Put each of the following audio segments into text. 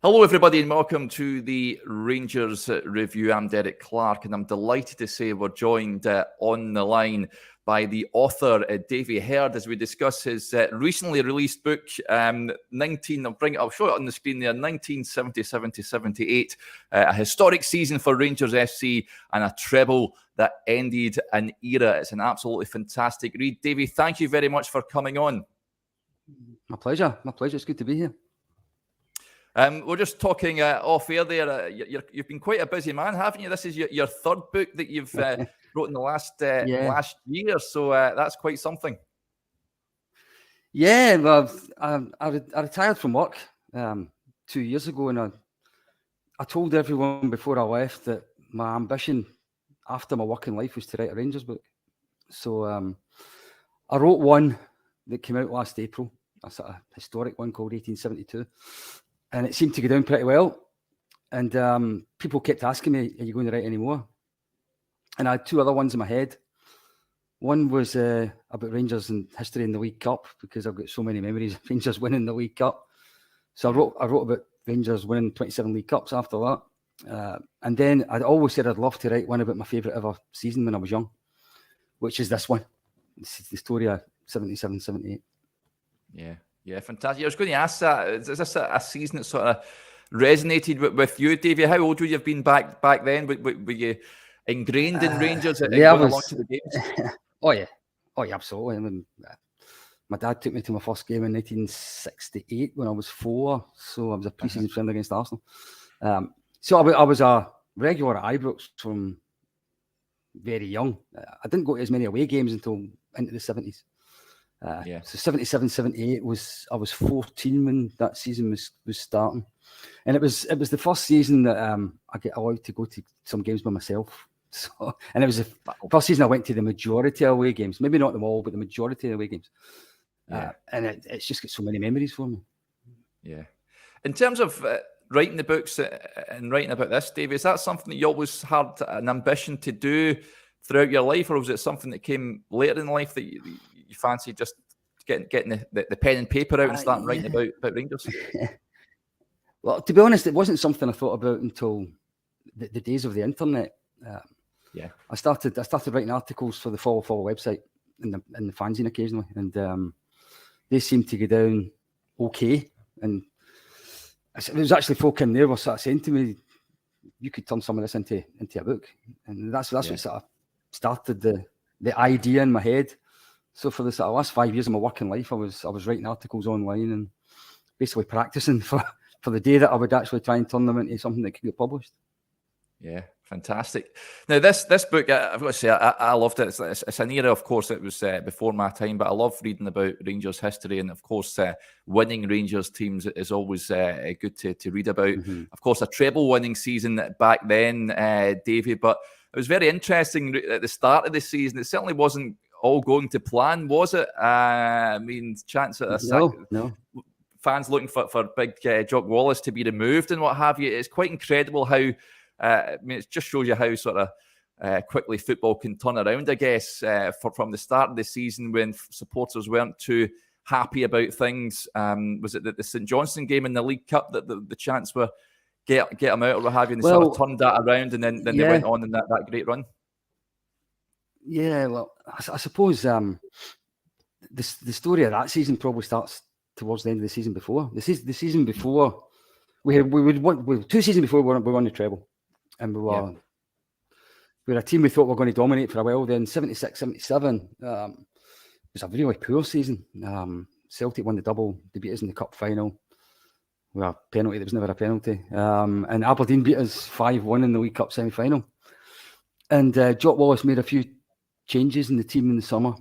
Hello, everybody, and welcome to the Rangers Review. I'm Derek Clark, and I'm delighted to say we're joined on the line by the author, Davy Heard, as we discuss his recently released book, I'll show it on the screen there, 1977-78, a historic season for Rangers FC and a treble that ended an era. It's an absolutely fantastic read. Davy, thank you very much for coming on. My pleasure. It's good to be here. We're just talking off air there. You've been quite a busy man, haven't you? This is your third book that you've wrote in the last year, so that's quite something. Yeah, well, I retired from work 2 years ago, and I told everyone before I left that my ambition after my working life was to write a Rangers book. So I wrote one that came out last April, a sort of historic one called 1872. And it seemed to go down pretty well. And people kept asking me, are you going to write any more? And I had two other ones in my head. One was about Rangers and history in the League Cup, because I've got so many memories of Rangers winning the League Cup. So I wrote about Rangers winning 27 League Cups after that. And then I'd always said I'd love to write one about my favourite ever season when I was young, which is this one. This is the story of 77-78. Yeah, fantastic. I was going to ask that. Is this a season that sort of resonated with you, Davey? How old would you have been back then? Were you ingrained in Rangers? Yeah, I was. To the games? Oh yeah, absolutely. I mean, my dad took me to my first game in 1968 when I was 4. So I was a pre-season friend against Arsenal. So I was a regular at Ibrox from very young. I didn't go to as many away games until into the 70s. So 77-78 I was 14 when that season was starting, and it was the first season that I get allowed to go to some games by myself. So, and it was the first season I went to the majority of away games, maybe not them all, but the majority of the away games. And it's just got so many memories for me. Yeah. In terms of writing the books and writing about this, Dave, is that something that you always had an ambition to do throughout your life, or was it something that came later in life that you fancy just getting the pen and paper out and starting writing about Rangers? Well, to be honest, it wasn't something I thought about until the days of the internet. I started writing articles for the Follow website and the fanzine occasionally, and they seemed to go down okay. And there was actually folk in there were sort of saying to me, "You could turn some of this into a book," and that's what sort of started the idea in my head. So for the last 5 years of my working life, I was writing articles online and basically practicing for the day that I would actually try and turn them into something that could get published. Yeah, fantastic. Now, this book, I've got to say, I loved it. It's an era, of course, it was before my time, but I love reading about Rangers history. And, of course, winning Rangers teams is always good to read about. Mm-hmm. Of course, a treble-winning season back then, Davey, but it was very interesting at the start of the season. It certainly wasn't all going to plan, was it? I mean, chance at no. Fans looking for big Jock Wallace to be removed and what have you. It's quite incredible how, it just shows you how sort of quickly football can turn around, I guess, from the start of the season when supporters weren't too happy about things. Was it the St Johnstone game in the League Cup that the chance were get them out or what have you, and they sort of turned that around and then they went on in that great run? Yeah, well, I suppose the story of that season probably starts towards the end of the season before. The season before, we 2 seasons before we won the treble, and we were a team we thought were going to dominate for a while. Then 76-77 was a really poor season. Celtic won the double, they beat us in the cup final with a penalty that was never a penalty, and Aberdeen beat us 5-1 in the League Cup semi-final. And Jock Wallace made a few changes in the team in the summer.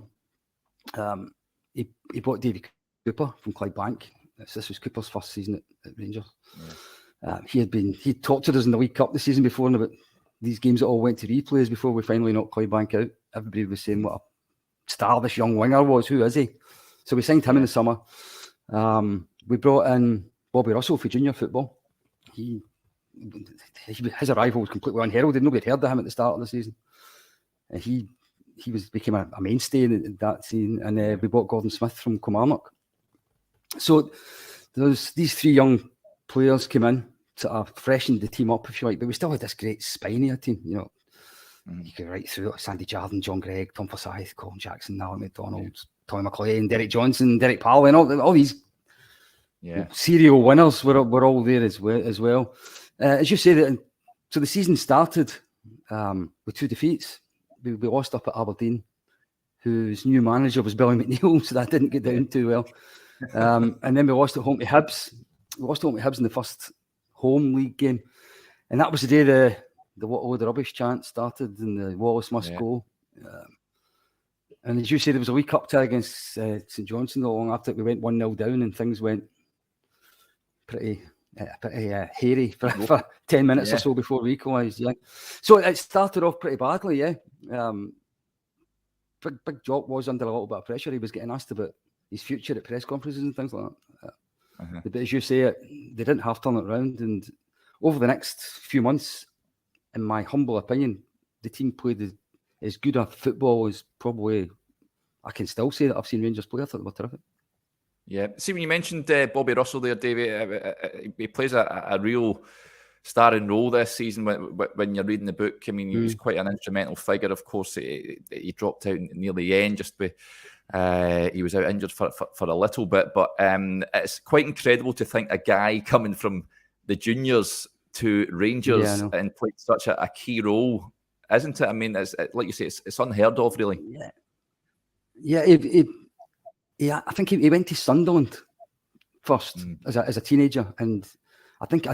He bought Davy Cooper from Clydebank. This was Cooper's first season at Rangers. He talked to us in the League Cup the season before about these games that all went to replays before we finally knocked Clydebank out. Everybody was saying what a star this young winger was. Who is he? So we signed him in the summer. We brought in Bobby Russell for junior football. His arrival was completely unheralded. Nobody had heard of him at the start of the season. And he became a mainstay in that scene. And we bought Gordon Smith from Kilmarnock. So there's these 3 young players came in to freshened the team up, if you like, but we still had this great spine of a team. You know, you could right through it. Sandy Jardine, John Gregg, Tom Forsyth, Colin Jackson, Alan McDonald, Tommy McLean, Derek Johnson, Derek Powell, and all these serial winners were all there as well. As you say, so the season started with 2 defeats. We lost up at Aberdeen, whose new manager was Billy McNeil, so that didn't get down too well. And then we lost at home to Hibs. We lost at home to Hibs in the first home league game, and that was the day the what a load of rubbish chant started, and the Wallace must go. And as you say, there was a wee cup tie against St Johnstone not long after we went 1-0 down, and things went pretty hairy for 10 minutes or so before we equalised. Yeah, so it started off pretty badly. Big Jock was under a little bit of pressure. He was getting asked about his future at press conferences and things like that. But as you say, they didn't half turn it around. And over the next few months, in my humble opinion, the team played as good a football as probably I can still say that I've seen Rangers play. I thought they were terrific. Yeah. See, when you mentioned Bobby Russell there, Davey, he plays a real starring role this season when you're reading the book. I mean, he was quite an instrumental figure. Of course, he dropped out near the end just he was out injured for a little bit. But it's quite incredible to think a guy coming from the juniors to Rangers and played such a key role, isn't it? I mean, like you say, it's unheard of, really. Yeah. I think he went to Sunderland first as a teenager, and I think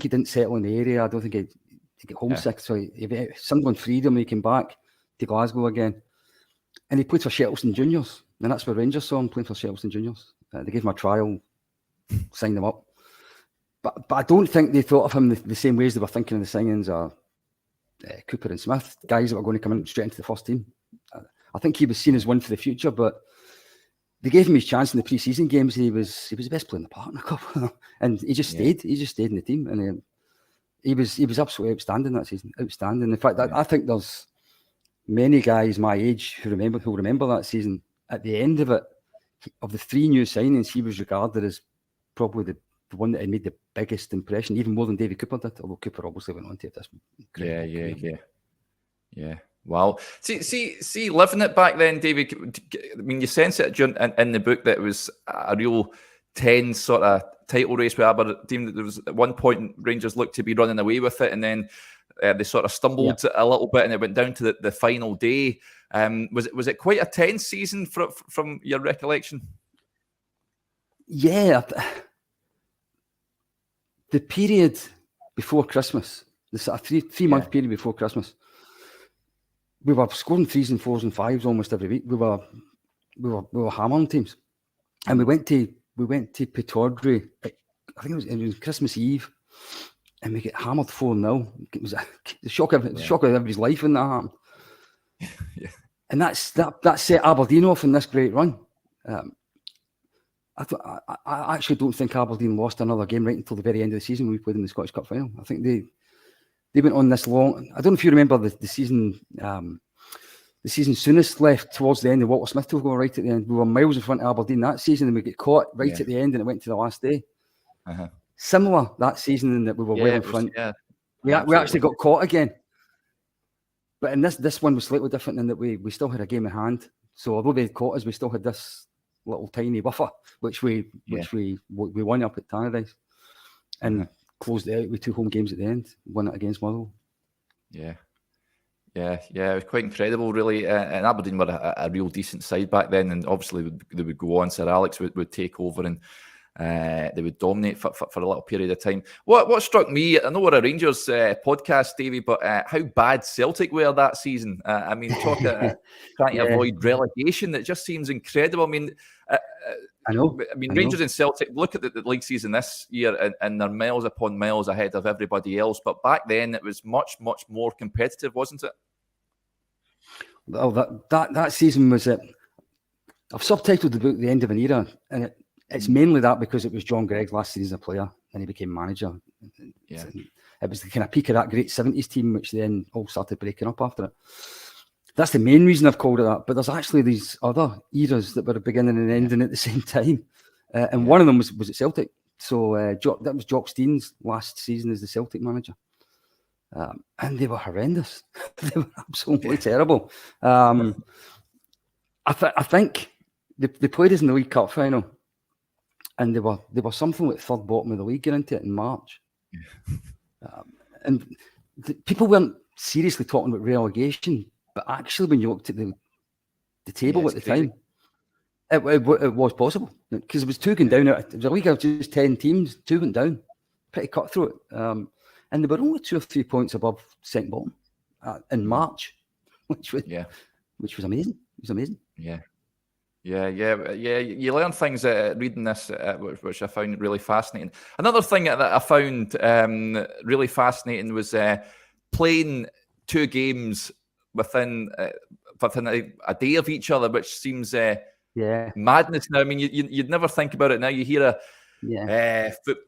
he didn't settle in the area. I don't think he got homesick, so Sunderland freed him. He came back to Glasgow again, and he played for Shettleston Juniors, and that's where Rangers saw him playing for Shettleston Juniors. They gave him a trial, signed him up, but I don't think they thought of him the same way as they were thinking of the signings of Cooper and Smith, guys that were going to come in straight into the first team. I think he was seen as one for the future, but they gave him his chance in the pre-season games, and he was the best player in the park in a couple, and he just stayed. He just stayed in the team, and he was absolutely outstanding that season. Outstanding. In fact, I think there's many guys my age who remember that season. At the end of it, of the 3 new signings, he was regarded as probably the one that had made the biggest impression, even more than David Cooper did. Although Cooper obviously went on to have this. Yeah. Wow. See, living it back then, David. I mean, you sense it in the book that it was a real tense sort of title race with Aberdeen. There was at one point Rangers looked to be running away with it, and then they sort of stumbled a little bit, and it went down to the final day. Was it quite a tense season from your recollection? Yeah, the period before Christmas, the sort of three-month period before Christmas, we were scoring 3s and 4s and 5s almost every week. We were hammering teams, and we went to Pittodrie. I think it was Christmas Eve, and we get hammered 4-0. It was the shock of everybody's life when that happened. And that set Aberdeen off in this great run. I actually don't think Aberdeen lost another game right until the very end of the season when we played in the Scottish Cup final. I think they went on this long. I don't know if you remember the season. The season Soonest left towards the end, and Walter Smith took over right at the end. We were miles in front of Aberdeen that season, and we get caught right at the end, and it went to the last day. Similar that season in that we were well in front. We actually got caught again. But in this one was slightly different in that we still had a game in hand. So although they caught us, we still had this little tiny buffer, which we won up at Tannadice, and closed it out with 2 home games at the end. Won it against Motherwell. Yeah, it was quite incredible, really. And Aberdeen were a real decent side back then, and obviously they would go on. Sir Alex would take over, and they would dominate for a little period of time. What struck me, I know we're a Rangers podcast, Davey, but how bad Celtic were that season. I mean, trying to avoid relegation, it just seems incredible. I mean, I know. Rangers and Celtic, look at the league season this year, and they're miles upon miles ahead of everybody else. But back then, it was much, much more competitive, wasn't it? Well, that season was it. I've subtitled the book "The End of an Era," and it's mainly that because it was John Gregg's last season as a player, and he became manager. It was the kind of peak of that great 70s team, which then all started breaking up after it. That's the main reason I've called it that. But there's actually these other eras that were beginning and ending at the same time. And one of them was at Celtic. So that was Jock Stein's last season as the Celtic manager. And they were horrendous. They were absolutely terrible. I think they played us in the League Cup final, and they were something like third bottom of the league getting into it in March. And people weren't seriously talking about relegation, but actually when you looked at the table at the time, it was possible, because it was 2 going down. It was a league of just 10 teams, 2 went down, pretty cutthroat. And they were only 2 or 3 points above second bottom in March, which was amazing. It was amazing. Yeah. You learn things reading this, which I found really fascinating. Another thing that I found really fascinating was playing 2 games within a day of each other, which seems madness now. I mean, you'd never think about it now. You hear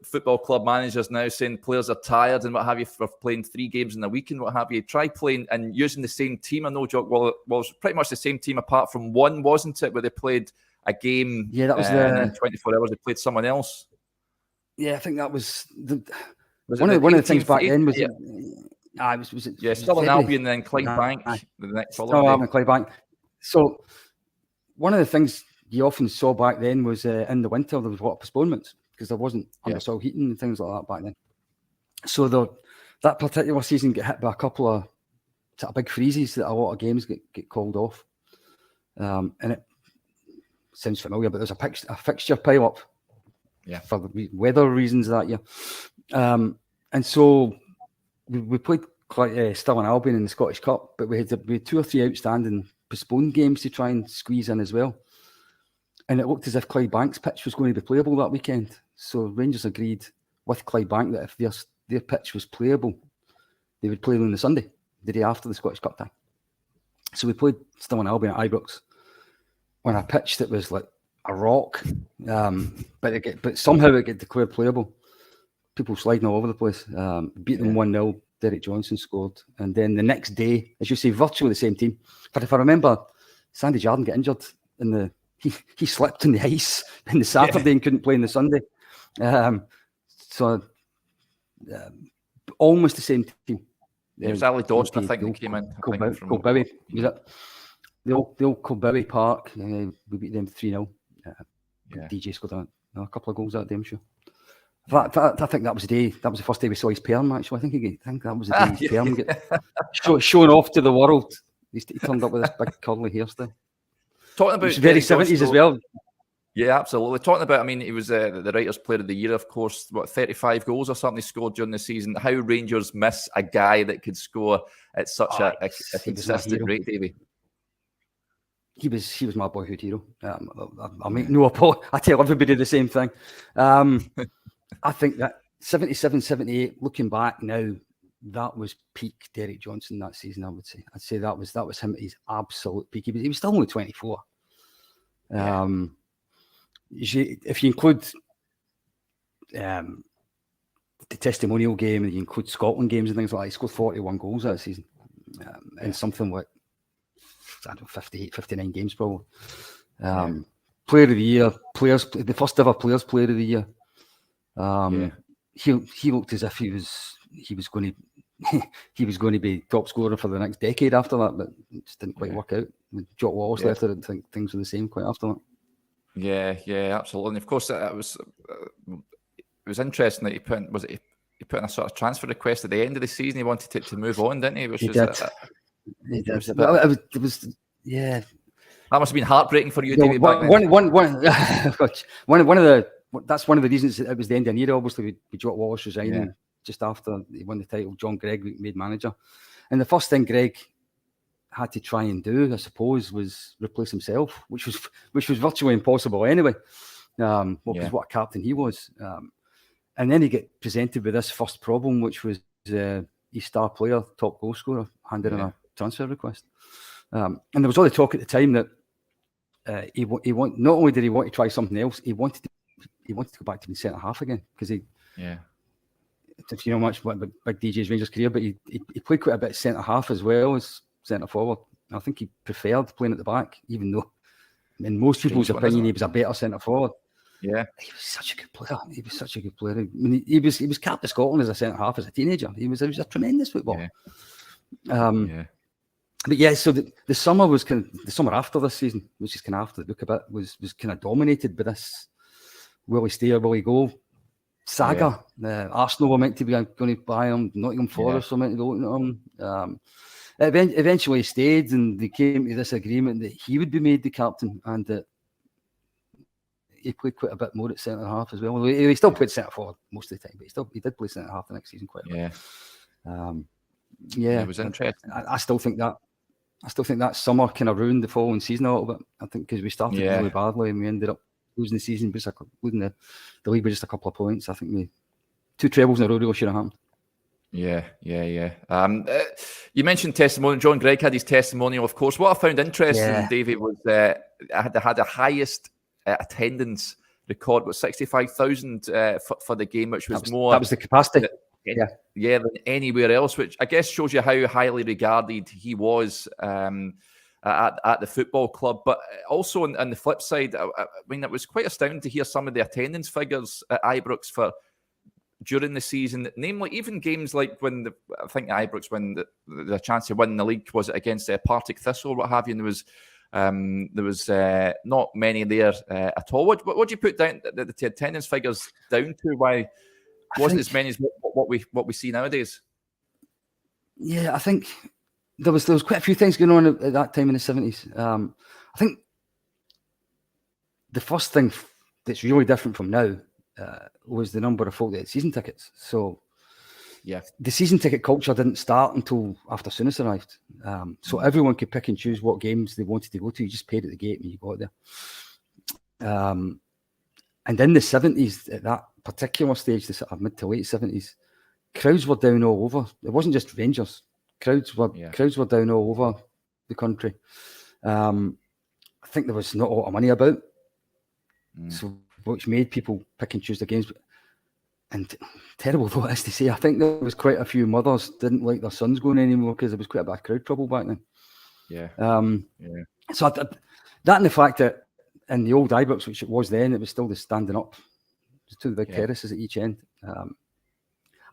football club managers now saying players are tired and what have you for playing 3 games in a week and what have you. Try playing and using the same team. I know, Jock, well, it was pretty much the same team apart from one, wasn't it, where they played a game that was and in 24 hours they played someone else. Yeah, I think that was one of the things back then was Still in Albion and then Clydebank the next following day. Still Albion, Clydebank. So one of the things you often saw back then was in the winter there was a lot of postponements because there wasn't undersoil heating and things like that back then. So that particular season get hit by a couple of sort of big freezes that a lot of games get called off. And it sounds familiar, but there's a fixture pile up for the weather reasons that year. And so we played Stirling Albion in the Scottish Cup, but we had 2 or 3 outstanding postponed games to try and squeeze in as well. And it looked as if Clydebank's pitch was going to be playable that weekend. So Rangers agreed with Clydebank that if their pitch was playable, they would play on the Sunday, the day after the Scottish Cup time. So we played Stirling Albion at Ibrox on a pitch that was like a rock, but somehow it got declared playable. People sliding all over the place. Beat them 1-0. Derek Johnson scored. And then the next day, as you say, virtually the same team. But if I remember, Sandy Jardine got injured in he slipped in the ice in the Saturday and couldn't play in the Sunday. Almost the same team. It was Ali Dawson, I think, that came in. Colbowie. Was it? The old Colbowie Park. We beat them 3-0. DJ scored a couple of goals that day, I'm sure. I think that was the day. That was the first day we saw his perm. Actually, I think that was the day his perm get shown off to the world. He turned up with this big curly hairstyle. Talking about very 70s as well. Yeah, absolutely. Talking about, I mean, he was the Writers' Player of the Year, of course. 35 goals or something he scored during the season. How Rangers miss a guy that could score at such a consistent rate, Davey. He was my boyhood hero. I make no apology. I tell everybody the same thing. I think that 77, 78, looking back now, that was peak Derek Johnson that season, I would say. I'd say that was him at his absolute peak. He was still only 24. If you include the testimonial game and you include Scotland games and things like that, he scored 41 goals that season. And something like, I don't know, 58, 59 games probably. Player of the Year, the first ever Players' Player of the Year. He looked as if he was going to be top scorer for the next decade after that, but it just didn't quite work out. When Jock Wallace left, I didn't think things were the same quite after that. Yeah, absolutely. And of course, it was interesting that he put in a sort of transfer request at the end of the season. He wanted to move on, didn't he? He did. It was. That must have been heartbreaking for you, David. That's one of the reasons it was the end of the year. Obviously, with Jock Wallace resigning just after he won the title. John Gregg made manager, and the first thing Gregg had to try and do, I suppose, was replace himself, which was virtually impossible anyway. Because what a captain he was, and then he get presented with this first problem, which was his star player, top goal scorer, handed in a transfer request, and there was all the talk at the time that not only did he want to try something else, he wanted to go back to being centre half again because if you know much about Big DJ's Rangers career, but he played quite a bit centre half as well as centre forward. I think he preferred playing at the back, even though in most people's opinion he was a better centre forward. Yeah. He was such a good player. He was such a good player. I mean, he was capped for Scotland as a centre half as a teenager. He was a tremendous footballer. Yeah. But yeah, so the summer was the summer after this season, which is kind of after the book a bit, was kind of dominated by this will he stay or will he go saga. Arsenal were meant to be going to buy him. Nottingham Forest were meant to be looking at him. Eventually he stayed, and they came to this agreement that he would be made the captain, and that he played quite a bit more at centre half as well. He still played centre forward most of the time, but he did play centre half the next season quite a bit. It was interesting. I still think that summer kind of ruined the following season a little bit. I think because we started really badly and we ended up losing the season, losing the league by just a couple of points. I think we 2 trebles in a row really should have happened. You mentioned testimonial. John Gregg had his testimonial, of course. What I found interesting, Davey, was I had the highest attendance record was 65,000 for the game, which was more. That was the capacity. Than anywhere else, which I guess shows you how highly regarded he was at the football club. But also on the flip side, I mean, it was quite astounding to hear some of the attendance figures at Ibrox for during the season, namely even games like when I think Ibrox when the chance to win the league was against Partick Thistle or what have you, and there was not many there at all. What do you put down the attendance figures down to? Why wasn't as many as what we see nowadays? Yeah, I think there was quite a few things going on at that time in the 70s. I think the first thing that's really different from now was the number of folk that had season tickets. So the season ticket culture didn't start until after Souness arrived. So everyone could pick and choose what games they wanted to go to. You just paid at the gate when you got there. And in the 70s, at that particular stage, the sort of mid to late 70s, crowds were down all over. It wasn't just Rangers. Crowds were down all over the country. I think there was not a lot of money about, so which made people pick and choose the games. And terrible though it is to say, I think there was quite a few mothers didn't like their sons going anymore because there was quite a bit of crowd trouble back then. So that and the fact that in the old Ibrox, which it was then, it was still the standing up. There's 2 big terraces at each end. I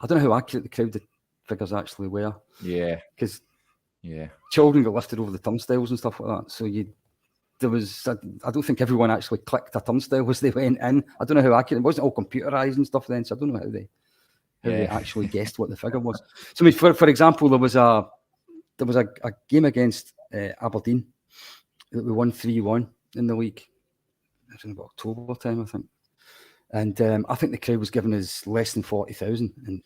don't know how accurate the crowd figures actually were. Because children got lifted over the turnstiles and stuff like that. So I don't think everyone actually clicked a turnstile as they went in. I don't know how accurate. It wasn't all computerized and stuff then, so I don't know how they actually guessed what the figure was. So I mean, for example, there was a game against Aberdeen that we won 3-1 in the league. It was in about October time, I think. And I think the crowd was giving us less than 40,000, and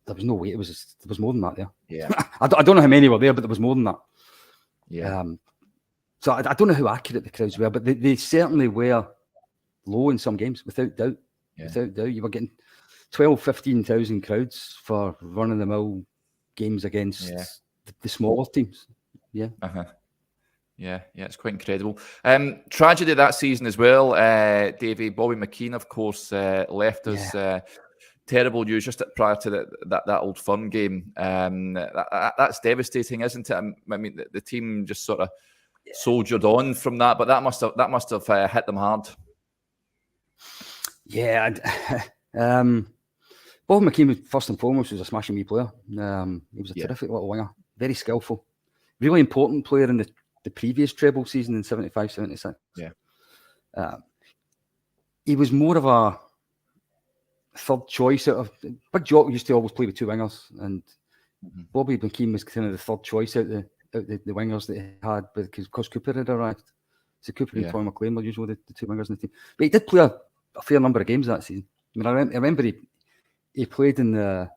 there was no way there was more than that there. I don't know how many were there, but there was more than that. So I don't know how accurate the crowds were, but they certainly were low in some games, without doubt. Without doubt, you were getting 12,000, 15,000 crowds for run-of-the-mill games against the smaller teams. It's quite incredible. Tragedy that season as well. Davey, Bobby McKean, of course, left us. Terrible news just prior to that Old Firm game. That's devastating, isn't it? I mean, the team just sort of soldiered on from that, but that must have hit them hard. Bob McKean, first and foremost, was a smashing wee player. He was a terrific little winger, very skillful, really important player in the previous treble season in 75-76. He was more of a third choice out of Big Jock used to always play with 2 wingers, and Bobby McKean was kind of the third choice out the wingers that he had because Cooper had arrived. So Cooper and Tom McLean were usually the 2 wingers in the team. But he did play a fair number of games that season. I mean, I remember he played in the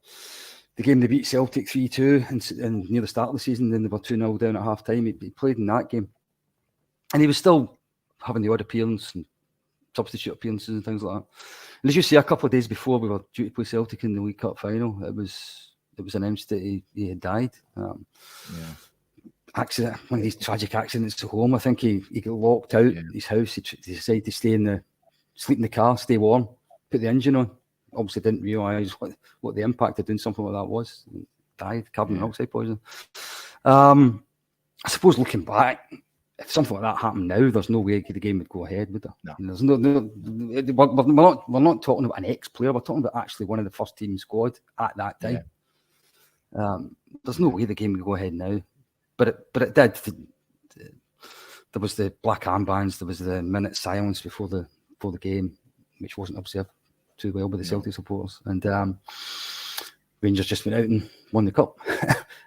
game they beat Celtic 3-2 and near the start of the season, then they were 2-0 down at half time. He played in that game. And he was still having the odd appearance and substitute appearances and things like that. And as you see, a couple of days before we were due to play Celtic in the League Cup final, it was announced that he had died. Accident, one of these tragic accidents at home. I think he got locked out his house. He decided to sleep in the car, stay warm, put the engine on. Obviously didn't realise what the impact of doing something like that was. Died, carbon monoxide poisoning. I suppose looking back, if something like that happened now, there's no way the game would go ahead, would there? No. There's we're not talking about an ex-player. We're talking about actually one of the first team squad at that time. Yeah. There's no way the game would go ahead now, but it did. There was the black armbands. There was the minute silence before the game, which wasn't observed too well by the Celtic supporters, and Rangers just went out and won the cup.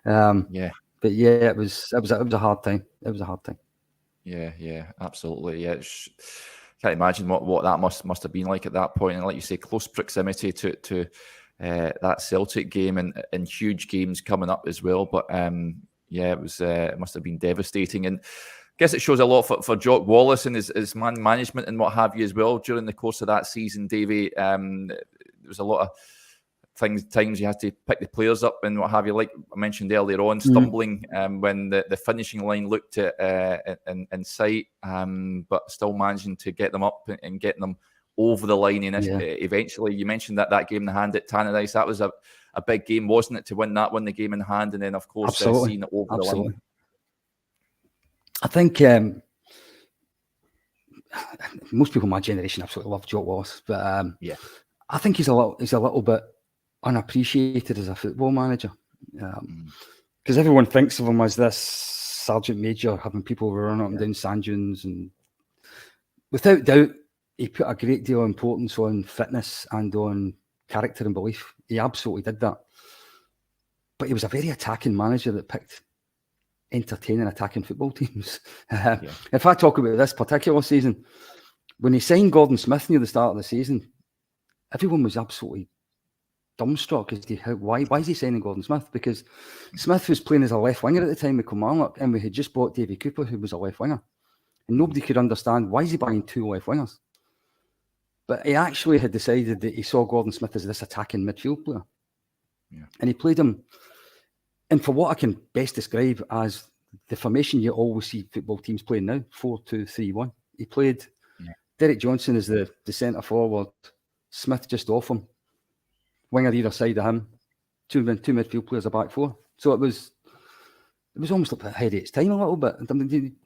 But yeah, it was a hard time. It was a hard time. Yeah, absolutely. Yeah, can't imagine what that must have been like at that point. And like you say, close proximity to that Celtic game and huge games coming up as well. But yeah, it was it must have been devastating. And I guess it shows a lot for Jock Wallace and his man management and what have you as well during the course of that season, Davey. There was a lot of times you had to pick the players up and what have you, like I mentioned earlier on, stumbling when the finishing line looked in sight, but still managing to get them up and getting them over the line. And eventually, you mentioned that game in the hand at Tannadice. That was a big game, wasn't it, to win the game in hand, and then of course seeing it over the line. I think most people in my generation absolutely love Jock Wallace, but I think he's a little bit unappreciated as a football manager, because everyone thinks of him as this sergeant major having people running up and down sand dunes, and without doubt he put a great deal of importance on fitness and on character and belief. He absolutely did that, but he was a very attacking manager that picked entertaining attacking football teams. If I talk about this particular season, when he signed Gordon Smith near the start of the season, everyone was absolutely dumbstruck as to why is he signing Gordon Smith? Because Smith was playing as a left winger at the time with Kilmarnock, and we had just bought Davy Cooper, who was a left winger, and nobody could understand why is he buying two left wingers. But he actually had decided that he saw Gordon Smith as this attacking midfield player, and he played him. And for what I can best describe as the formation you always see football teams playing now, 4-2-3-1. He played Derek Johnson as the centre forward, Smith just off him, winger either side of him, two midfield players, a back four. So it was almost like ahead of its time a little bit. I mean,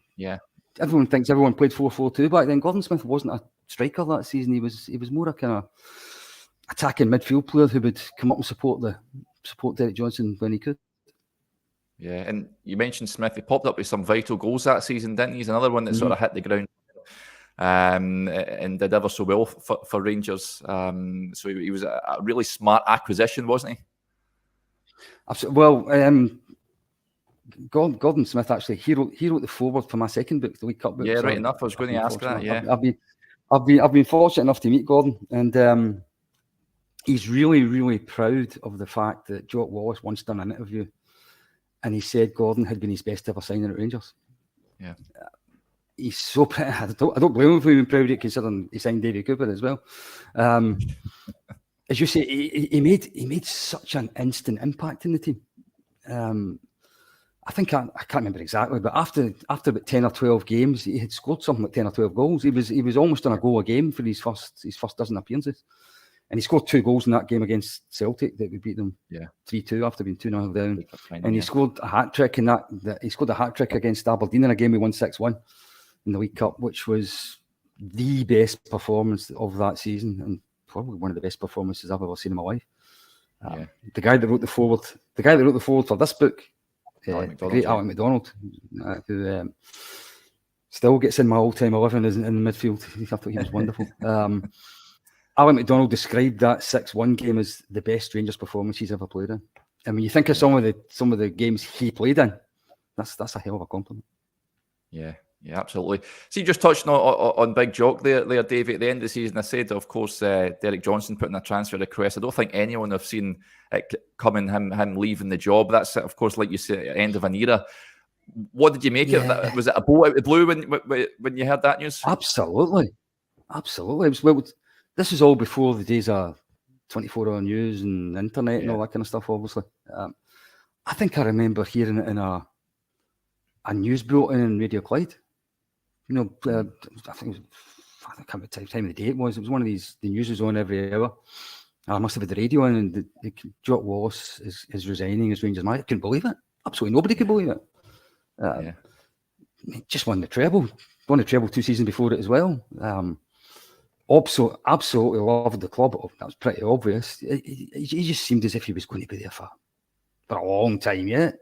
everyone thinks everyone played 4-4-2 back then. Gordon Smith wasn't a striker that season. He was more a kind of attacking midfield player who would come up and support Derek Johnson when he could. Yeah, and you mentioned Smith. He popped up with some vital goals that season, didn't he? He's another one that sort of hit the ground and did ever so well for Rangers. So he was a really smart acquisition, wasn't he? Absolutely. Well, Gordon Smith actually he wrote the foreword for my second book, the League Cup book. Yeah, right enough. I was going to ask that. Yeah, I've been fortunate enough to meet Gordon, and he's really, really proud of the fact that Jock Wallace once done an interview, and he said Gordon had been his best ever signing at Rangers. Yeah. He's so proud. I don't blame him for being proud of it, considering he signed Davy Cooper as well. As you say, he made such an instant impact in the team. I think I can't remember exactly, but after about 10 or 12 games, he had scored something like 10 or 12 goals. He was almost on a goal a game for his first dozen appearances. And he scored 2 goals in that game against Celtic that we beat them 3-2 after being 2-0 down. And he scored a hat trick in that. He scored a hat trick against Aberdeen in a game we won 6-1 in the League Cup, which was the best performance of that season and probably one of the best performances I've ever seen in my life. The guy that wrote the foreword for this book, the great Alec MacDonald, who still gets in my all-time 11 in the midfield. I thought he was wonderful. Alec MacDonald described that 6-1 game as the best Rangers performance he's ever played in. And when you think of some of the games he played in, that's a hell of a compliment. Yeah, absolutely. So you just touched on Big Jock there, Davey. At the end of the season, I said, of course, Derek Johnson putting a transfer request. I don't think anyone have seen it coming, him leaving the job. That's, of course, like you say, end of an era. What did you make of that? Was it a bolt out of the blue when you heard that news? Absolutely. This is all before the days of 24-hour news and internet and all that kind of stuff, obviously. I think I remember hearing it in a news bulletin in Radio Clyde. You know, I can't remember the time of the day it was. It was one of these, the news was on every hour. I must have had the radio on, and Jock Wallace is resigning as Rangers manager. I couldn't believe it. Absolutely nobody could believe it. just won the treble 2 seasons before it as well. Absolutely loved the club. That was pretty obvious. He just seemed as if he was going to be there for a long time yet.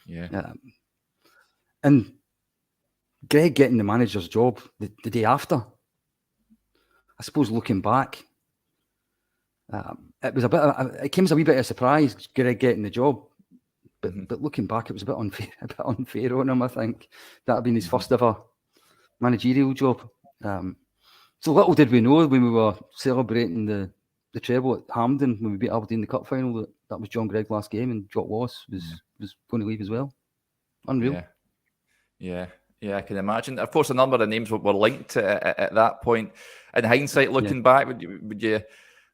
Yeah. And Greg getting the manager's job the day after, I suppose looking back, it came as a wee bit of a surprise, Greg getting the job. But looking back, it was a bit unfair on him, I think. That had been his first ever managerial job. So little did we know when we were celebrating the treble at Hampden when we beat Aberdeen in the cup final that was John Gregg's last game, and Jock Wallace was going to leave as well. Unreal. Yeah, I can imagine. Of course, a number of names were linked at that point. In hindsight, looking back, would you?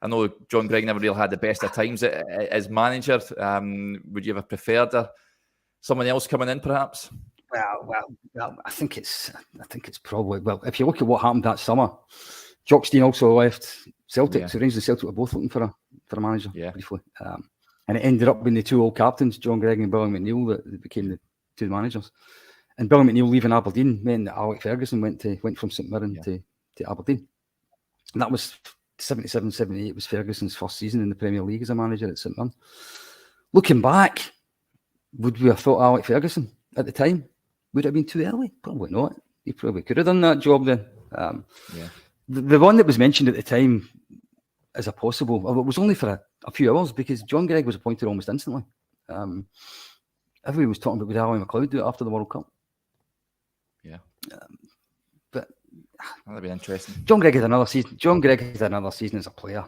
I know John Gregg never really had the best of times as manager. Would you have preferred someone else coming in, perhaps? Well, I think it's probably, if you look at what happened that summer, Jock Stein also left Celtic. So Rangers and Celtic were both looking for a manager briefly, and it ended up being the two old captains, John Gregg and Billy McNeill, that became the two managers. And Billy McNeill leaving Aberdeen meant that Alec Ferguson went from St Mirren to Aberdeen, and that was 77-78 was Ferguson's first season in the Premier League as a manager at St Mirren. Looking back, would we have thought Alec Ferguson at the time? Would it have been too early? Probably not. He probably could have done that job then. The one that was mentioned at the time as a possible, it was only for a few hours because John Gregg was appointed almost instantly. Everybody was talking about would Ali McLeod do it after the World Cup. But that'd be interesting. John Gregg had another season as a player,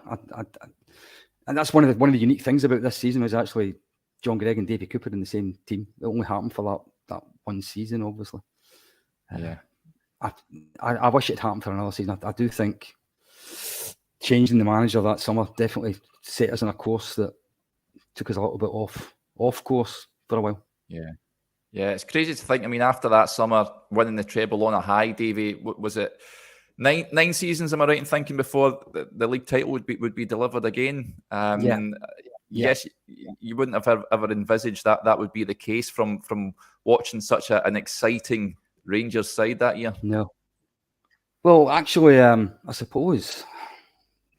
and that's one of the unique things about this season was actually John Gregg and Davy Cooper in the same team. It only happened for that one season, obviously. I wish it happened for another season. I do think changing the manager that summer definitely set us on a course that took us a little bit off course for a while. Yeah, it's crazy to think. I mean, after that summer, winning the treble on a high, Davy, was it nine seasons? Am I right in thinking before the league title would be delivered again? Yes, you wouldn't have ever envisaged that would be the case from watching such an exciting Rangers side that year. No. Well, actually, I suppose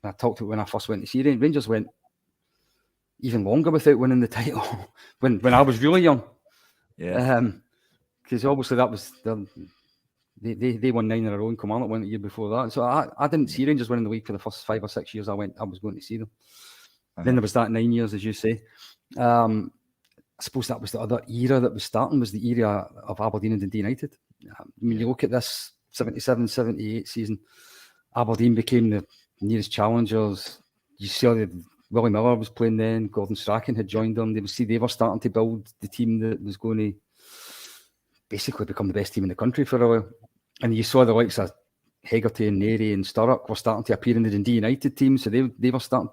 I talked about when I first went to see Rangers went even longer without winning the title when I was really young. Because obviously that was they won 9 in a row and Kilmarnock won the year before that. So I didn't see Rangers winning the league for the first 5 or 6 years I was going to see them. Then there was that 9 years, as you say. I suppose that was the other era that was starting, was the era of Aberdeen and Dundee United. When you look at this 77-78 season, Aberdeen became the nearest challengers. You saw that Willie Miller was playing then, Gordon Strachan had joined them. They were starting to build the team that was going to basically become the best team in the country for a while. And you saw the likes of Hegarty and Neri and Sturrock were starting to appear in the Dundee United team, so they were starting.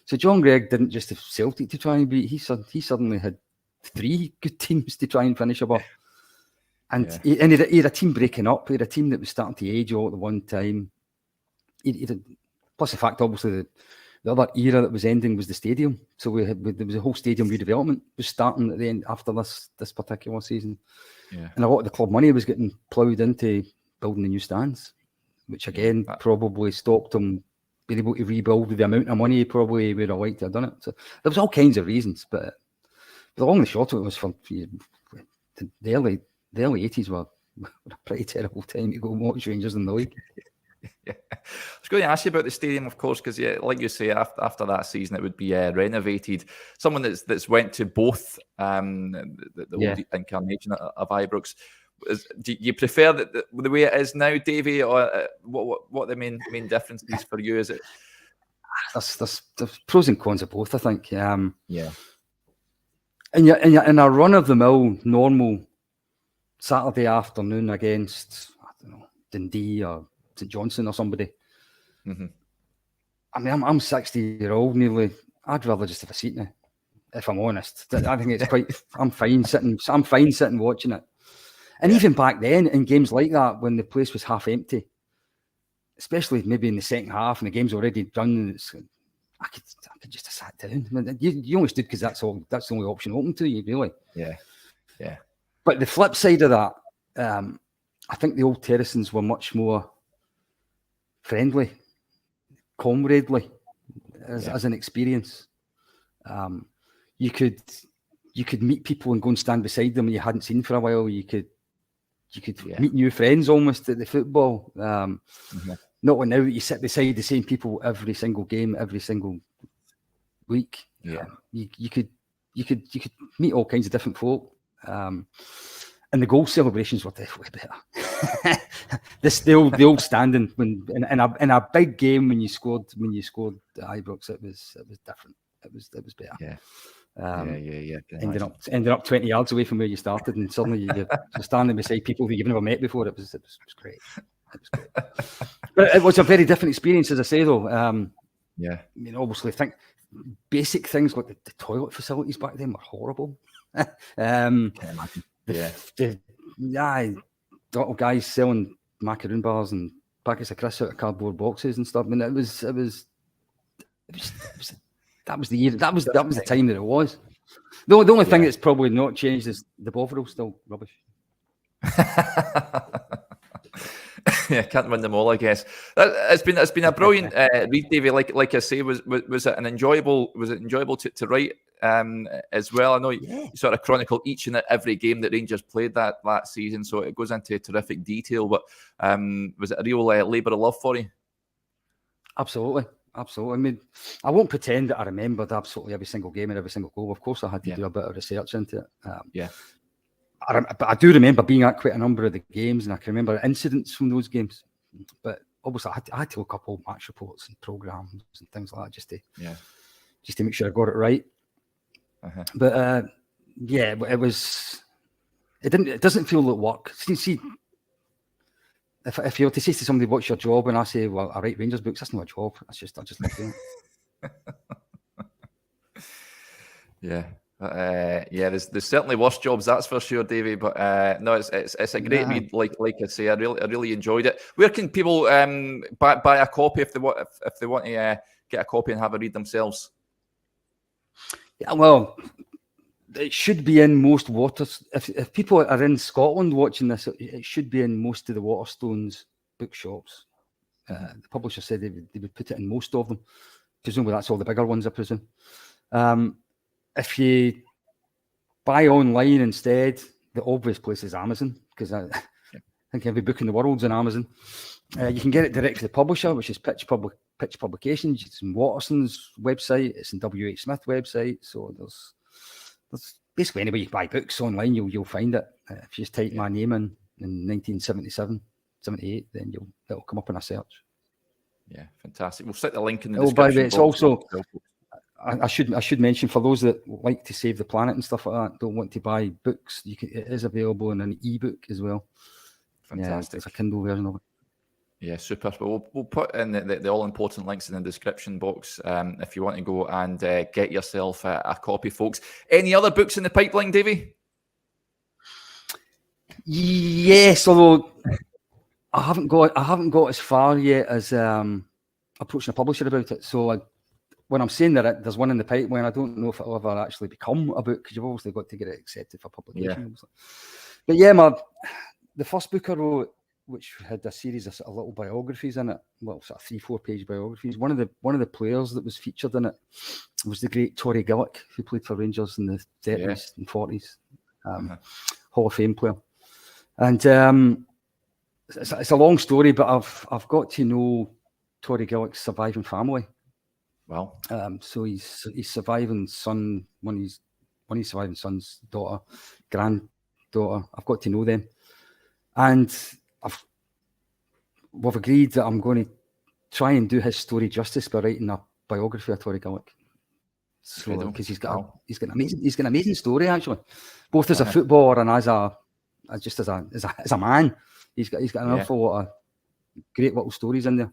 So John Gregg didn't just have Celtic to try and beat, he suddenly had 3 good teams to try and finish above. And he had a team breaking up, he had a team that was starting to age all at the one time. Plus the fact, obviously, the other era that was ending was the stadium. So there was a whole stadium redevelopment was starting at the end after this particular season. And a lot of the club money was getting ploughed into building the new stands, which again probably stopped them being able to rebuild with the amount of money he probably would have liked to have done it. So there was all kinds of reasons, but the long and short of it was from the early 80s were a pretty terrible time to go and watch Rangers in the league. I was going to ask you about the stadium, of course, because like you say, after that season, it would be renovated. Someone that's went to both the old incarnation of Ibrox. Do you prefer the way it is now, Davy, or what the main difference is for you? Is it? There's pros and cons of both, I think. In a run-of-the-mill, normal Saturday afternoon against, I don't know, Dundee or St Johnstone or somebody. I mean, I'm 60-year-old nearly. I'd rather just have a seat now, if I'm honest. I think it's quite. I'm fine sitting watching it. And even back then, in games like that, when the place was half empty, especially maybe in the second half, and the game's already done, I could just have sat down. I mean, you only stood because that's the only option open to you, really. Yeah. But the flip side of that, I think the old Terracins were much more friendly, comradely as an experience. You could meet people and go and stand beside them you hadn't seen for a while. You could meet new friends almost at the football. Not when now you sit beside the same people every single game, every single week. You could meet all kinds of different folk. And the goal celebrations were definitely better. the old standing when in a big game when you scored at Ibrox, it was different. It was better. Ending up 20 yards away from where you started, and suddenly you're standing beside people who you've never met before. It was great. It was great. But it was a very different experience, as I say, though. I mean, obviously, I think basic things like the toilet facilities back then were horrible. The little guys selling macaroon bars and packets of crisps out of cardboard boxes and stuff. I mean, that was the year. That was the time that it was. The only thing that's probably not changed is the Bovril still rubbish. Can't win them all, I guess. It's been a brilliant read, Davey. Like I say, was it enjoyable to write as well? I know you sort of chronicle each and every game that Rangers played that season, so it goes into terrific detail. But was it a real labour of love for you? Absolutely. I mean, I won't pretend that I remembered absolutely every single game and every single goal. Of course, I had to do a bit of research into it. But I do remember being at quite a number of the games, and I can remember incidents from those games. But obviously, I had to look up all match reports and programs and things like that just to make sure I got it right. But it was. It doesn't feel like work. See, if you were to say to somebody, "What's your job?" and I say, "Well, I write Rangers books," that's not a job. I just like doing it. There's certainly worse jobs, that's for sure, Davey. But no, it's a great read. Like I say, I really enjoyed it. Where can people buy a copy if they want to get a copy and have a read themselves? Yeah, well, it should be in most Waters. If people are in Scotland watching this, it should be in most of the Waterstones bookshops. The publisher said they would put it in most of them. Presumably that's all the bigger ones, I presume. If you buy online instead, the obvious place is Amazon, because I think every book in the world's on Amazon. You can get it direct to the publisher, which is Pitch Publications. It's on Watterson's website. It's in W.H. Smith website. So there's basically anywhere you buy books online, you'll find it. If you just type my name in 1977, 78, then it'll come up in a search. Yeah, fantastic. We'll stick the link in the description. By the way, it's also. I should mention, for those that like to save the planet and stuff like that, don't want to buy books, it is available in an ebook as well. Fantastic. It's a Kindle version of it. Yeah, super. But we'll put in the all important links in the description box if you want to go and get yourself a copy, folks. Any other books in the pipeline, Davey? Yes, although I haven't got as far yet as approaching a publisher about it. So when I'm saying that there's one in the pipeline, I don't know if it'll ever actually become a book, because you've obviously got to get it accepted for publication. But the first book I wrote, which had a series of sort of little biographies in it, well, sort of 3-4 page biographies. One of the players that was featured in it was the great Torry Gillick, who played for Rangers in the 30s and 40s, Hall of Fame player. And it's a long story, but I've got to know Torry Gillick's surviving family. Wow. So he's surviving son, one of his surviving son's daughter, granddaughter. I've got to know them, and we've agreed that I'm going to try and do his story justice by writing a biography of Torry Gillick. So, because he's got an amazing story, actually, both as a footballer and as a man. He's got an awful lot of great little stories in there.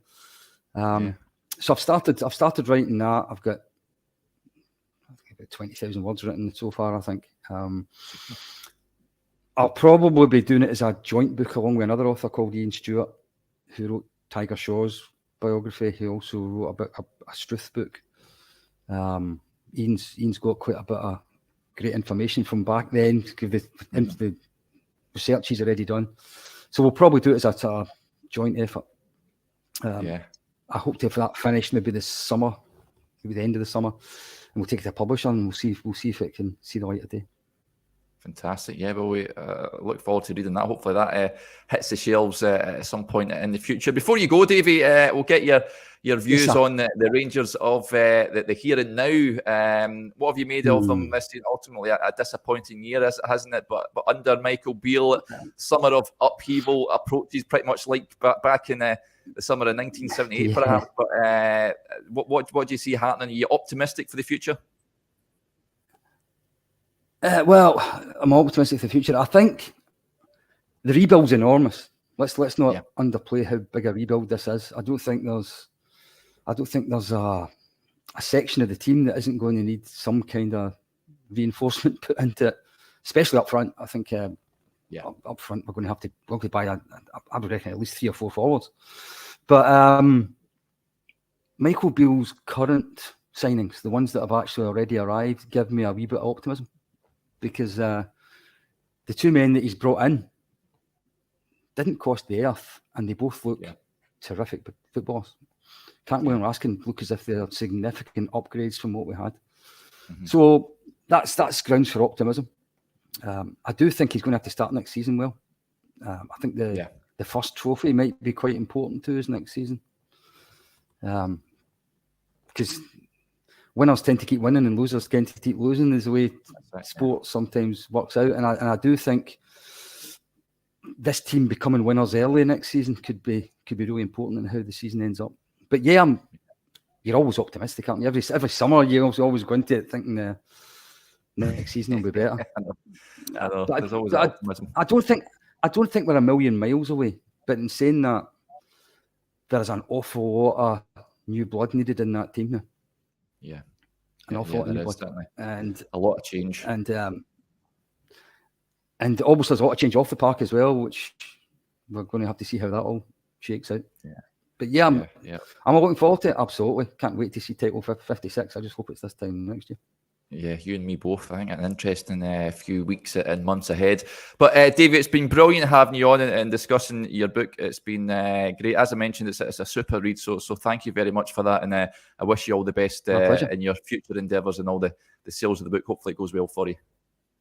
So I've started writing that. I've got about 20,000 words written so far, I think. I'll probably be doing it as a joint book along with another author called Ian Stewart, who wrote Tiger Shaw's biography. He also wrote a Struth book. Ian's got quite a bit of great information from back then, the research he's already done. So we'll probably do it as a joint effort. Yeah. I hope to have that finished maybe this summer, maybe the end of the summer, and we'll take it to publisher and we'll see if it can see the light of day. Fantastic. Yeah, well, we look forward to reading that. Hopefully that hits the shelves at some point in the future. Before you go, Davey, we'll get your views on the Rangers of the here and now. What have you made of them this year? Ultimately, a disappointing year, hasn't it? But under Michael Beale, summer of upheaval approaches pretty much like back in the summer of 1978, perhaps. But what do you see happening? Are you optimistic for the future? Well, I'm optimistic for the future. I think the rebuild's enormous. Let's not underplay how big a rebuild this is. I don't think there's a section of the team that isn't going to need some kind of reinforcement put into it, especially up front. I think up front we're going to have to buy I would reckon at least 3 or 4 forwards. But Michael Beale's current signings, the ones that have actually already arrived, give me a wee bit of optimism. Because the 2 men that he's brought in didn't cost the earth, and they both look terrific footballers. Cantwell and Raskin look as if they're significant upgrades from what we had. So that's grounds for optimism. I do think he's going to have to start next season well. I think the first trophy might be quite important to us next season. Because winners tend to keep winning and losers tend to keep losing is the way sport sometimes works out. And I do think this team becoming winners early next season could be really important in how the season ends up. But you're always optimistic, aren't you? Every summer you're always going to it thinking the next season will be better. I know. There's always optimism. I don't think we're a million miles away. But in saying that, there's an awful lot of new blood needed in that team now. Yeah, an awful lot in certainly. And a lot of change, and almost there's a lot of change off the park as well, which we're going to have to see how that all shakes out. Yeah, but I'm looking forward to it. Absolutely, can't wait to see title 56. I just hope it's this time next year. Yeah, you and me both. I think an interesting few weeks and months ahead. But David, it's been brilliant having you on and discussing your book. It's been great. As I mentioned, it's a super read. So thank you very much for that. And I wish you all the best in your future endeavours and all the sales of the book. Hopefully it goes well for you.